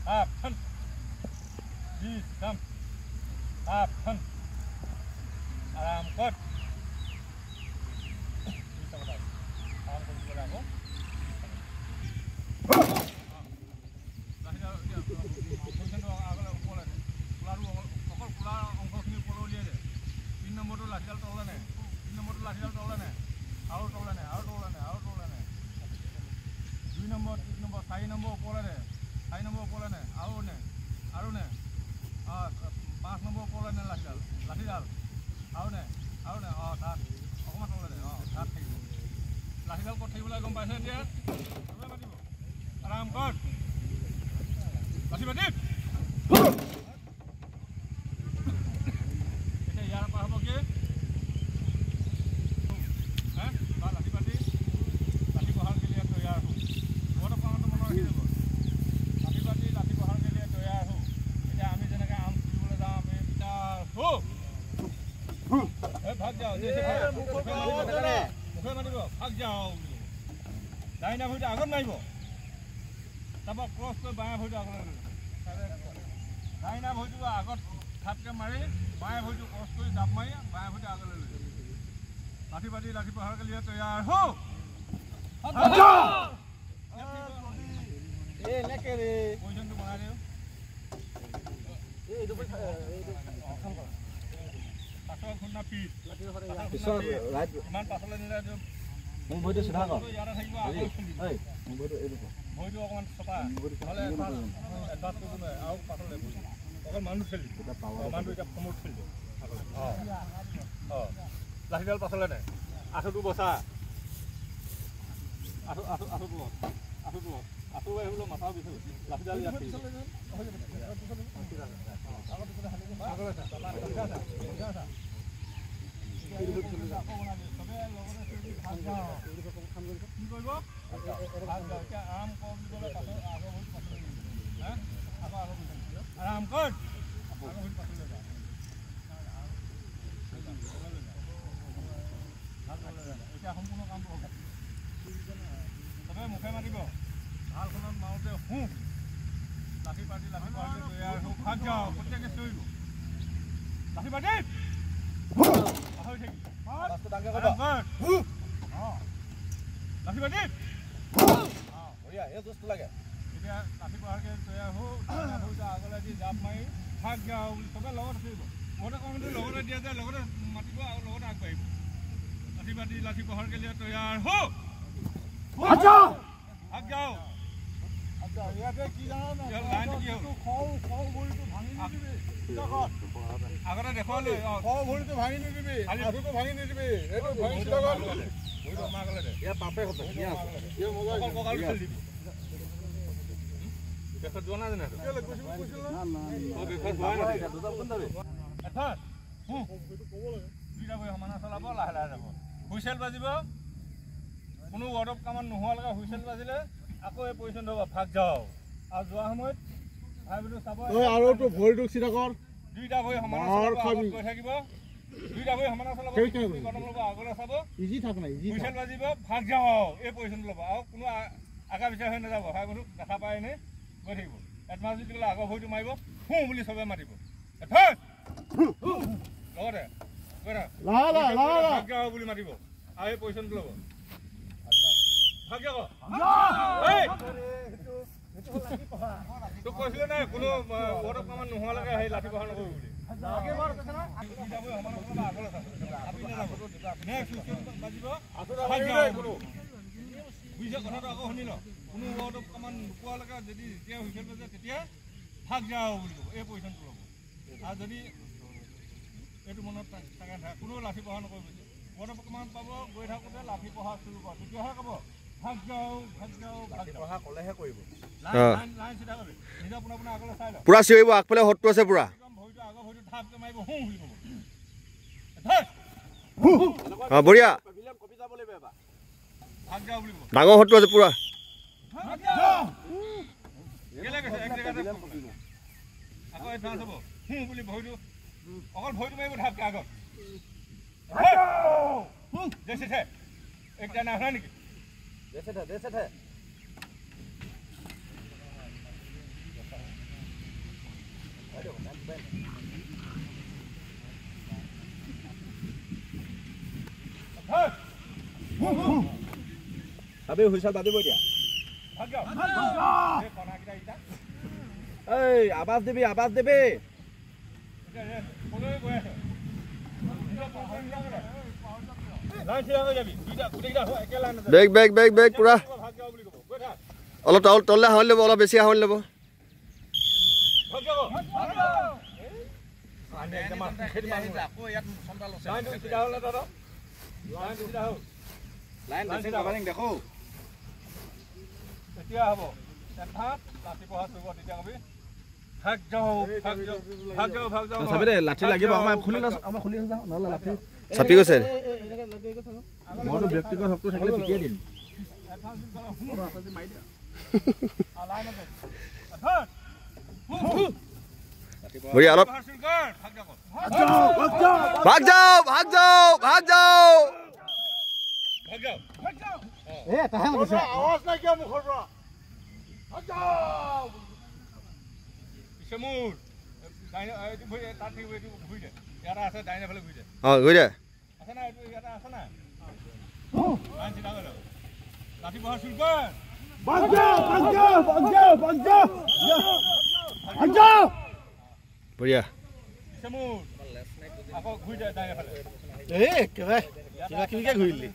Action. Please come. Action. Aram kot. Bisa betul. Aram kot juga aku. Daina bhoi agon naibo taba cross koi baya bhoi agon daina bhoi tu agot khatke mari baya bhoi tu cross koi dab mai baya bhoi agon le लाठी पहाड़ के लिए तैयार हो अच्छा ए लेके रे position तो बना रहे हो ए इधर पे पासवा खुन्ना पीट पिसर राइट मान पासले निरा जो মই বইটো সিধা কৰ এই মই বইটো এই দেখো বইটো অকমান সপা হলে এডভান্স কৰিব নাই আৰু পাছলে অকল মানুহ খেলি এটা পাৱাৰ মানুহ এটা প্ৰমোট খেলি লাহিডাল পাছলে নাই আঠুটো বসা আঠু হলো মাথা বিছু লাহিডাল ইয়াতে आराम कर সম্পূৰ্ণ কাম হ'ব তবে মুখে মাৰিব ভালখনত মাওতে হু লাঠি পাটি তৈয়াৰ হওক ভাগ যাও প্ৰত্যেকে চইব লাঠি পাটি আহৈ থাকি ৰাস্তা ডাঙৰ কৰিব হু লাঠি পাটি বঢ়িয়া এই দোস্ত লাগে এতিয়া লাঠি পাহাৰকে তৈয়াৰ হওক হউটা আগলে দি জাপ মাৰি ভাগ যাও তবে লগত চইব মোটা কমিটি লগতে দিয়া যায় লগতে মাতিব আৰু লগতে আগবাঢ়িব लाठी पहाड़ के लिए तैयार हो अच्छा भाग जाओ अच्छा याते की जानो ना लाइन की हो खौ बोली तो भांगी नहीं दिबे আগরে দেখো লে খৌ बोली तो भांगी नहीं दिबे आठु तो भांगी नहीं दिबे ए तो भांगी सिधा कर ওই তো মাগলে দে এ পাপে হতো এ মোবাইল ককাল খেল দিবি দেখো জনা না তো কেলে কইছিল না না ও দেখো ভয় না দুটা কোন যাবে আচ্ছা দুইটা বই সমানা চলাব লাহে লাহে যাব হুইসেল বাজিব কোনো ওয়ার্ড কামান নোহোৱা লগা হুইসেল বাজিলে আকৌ এই পজিশন হ'ব ভাগ যাও আৰু যোৱা সময়ত ভাইবিটো চাব ওই আৰু তো ভৰিটো সিধা কৰ দুইটা ভৰি সমানা চলাব গৈ থাকিব দুইটা ভৰি সমানা চলাব কদম লব আগলে চাব ইজি থাক না ইজি হুইসেল বাজিব ভাগ যাও এই পজিশন ল'ব আৰু কোনো আগা পিছা হৈ নাযাব ভাইবিটো দেখা পায় নে গৈ থাকিব এডভান্স দিলে আগৰ ভৰিটো মাৰিব হু বুলি সবে মাৰিব লগতে লা ভাগ যাও বুলি মাতিব আৰু এই পজিশন ল'ব ভাগ যাও এই তো কৈছিল না কোনো ওয়ার্ড কামান নোহোৱা লাগে সেই লাঠি পহাড় নকৰিব বুলি আগে বাৰ কৈছ না যাব আমাৰ লগত আগলে যাব আপনি না যাব নেক্সট বাজিব ভাগ যাও কোনো বুঝা কথাটো আকৌ শুনি ল কোনো ওয়ার্ড কামান নোপোৱা লাগে যদি যেতিয়া হুইসেল বাজে তেতিয়া ভাগ যাও বুলি ক'ব এই পজিশনটো ল'ব আৰু যদি এটো মনত থাকা না কোনো লাঠি পহাড় নকৰিব ওয়াৰ্ড কামান পাব গৈ থাকোতে লাঠি পহাড় শুৰু কৰ তেতিয়াহে ক'ব ভাগ যাও লাঠি পহাড় কলেহে কৰিব লাইন সিধা কৰিবি নিজে আপোনা আগলে চাই ল পুৰা চিৰিব আগফালে হটটো আছে পুৰা ভৰিটো আগৰ ভৰিটো ধাপকে মাৰিব হু বুলি ক'ব বঢ়িয়া কপি যাব লাগিব এবা ভাগ যাও বুলি ক'ব ডাঙৰ হটটো আছে পুৰা ভাগ যাও কেলে কৈছে এক জেগাতে আকৌ এডভান্স হ'ব হু বুলি ভৰিটো অকল ভৰিটো মাৰিব ধাপকে আগত जैसे थे एक जना है नहीं जैसे थे Babi huisal babi boy dia. Hey, abas debi. বেগ পুৰা অলপ তললে হাৱলি ল'ব অলপ বেছি হাৱলি ল'ব লাঠি লাগিব আমাৰ খুলি লাঠি চাপি গৈছে মইতো ব্যক্তিগত শক্তি থাকিলে পিটিয়াই দিম বঢ়িয়া অলপ ভাগ যাও আৱাজ নাই কিয় মুখৰ পৰা মোৰ ঘূৰি দে বঢ়িয়া ঘূৰিলি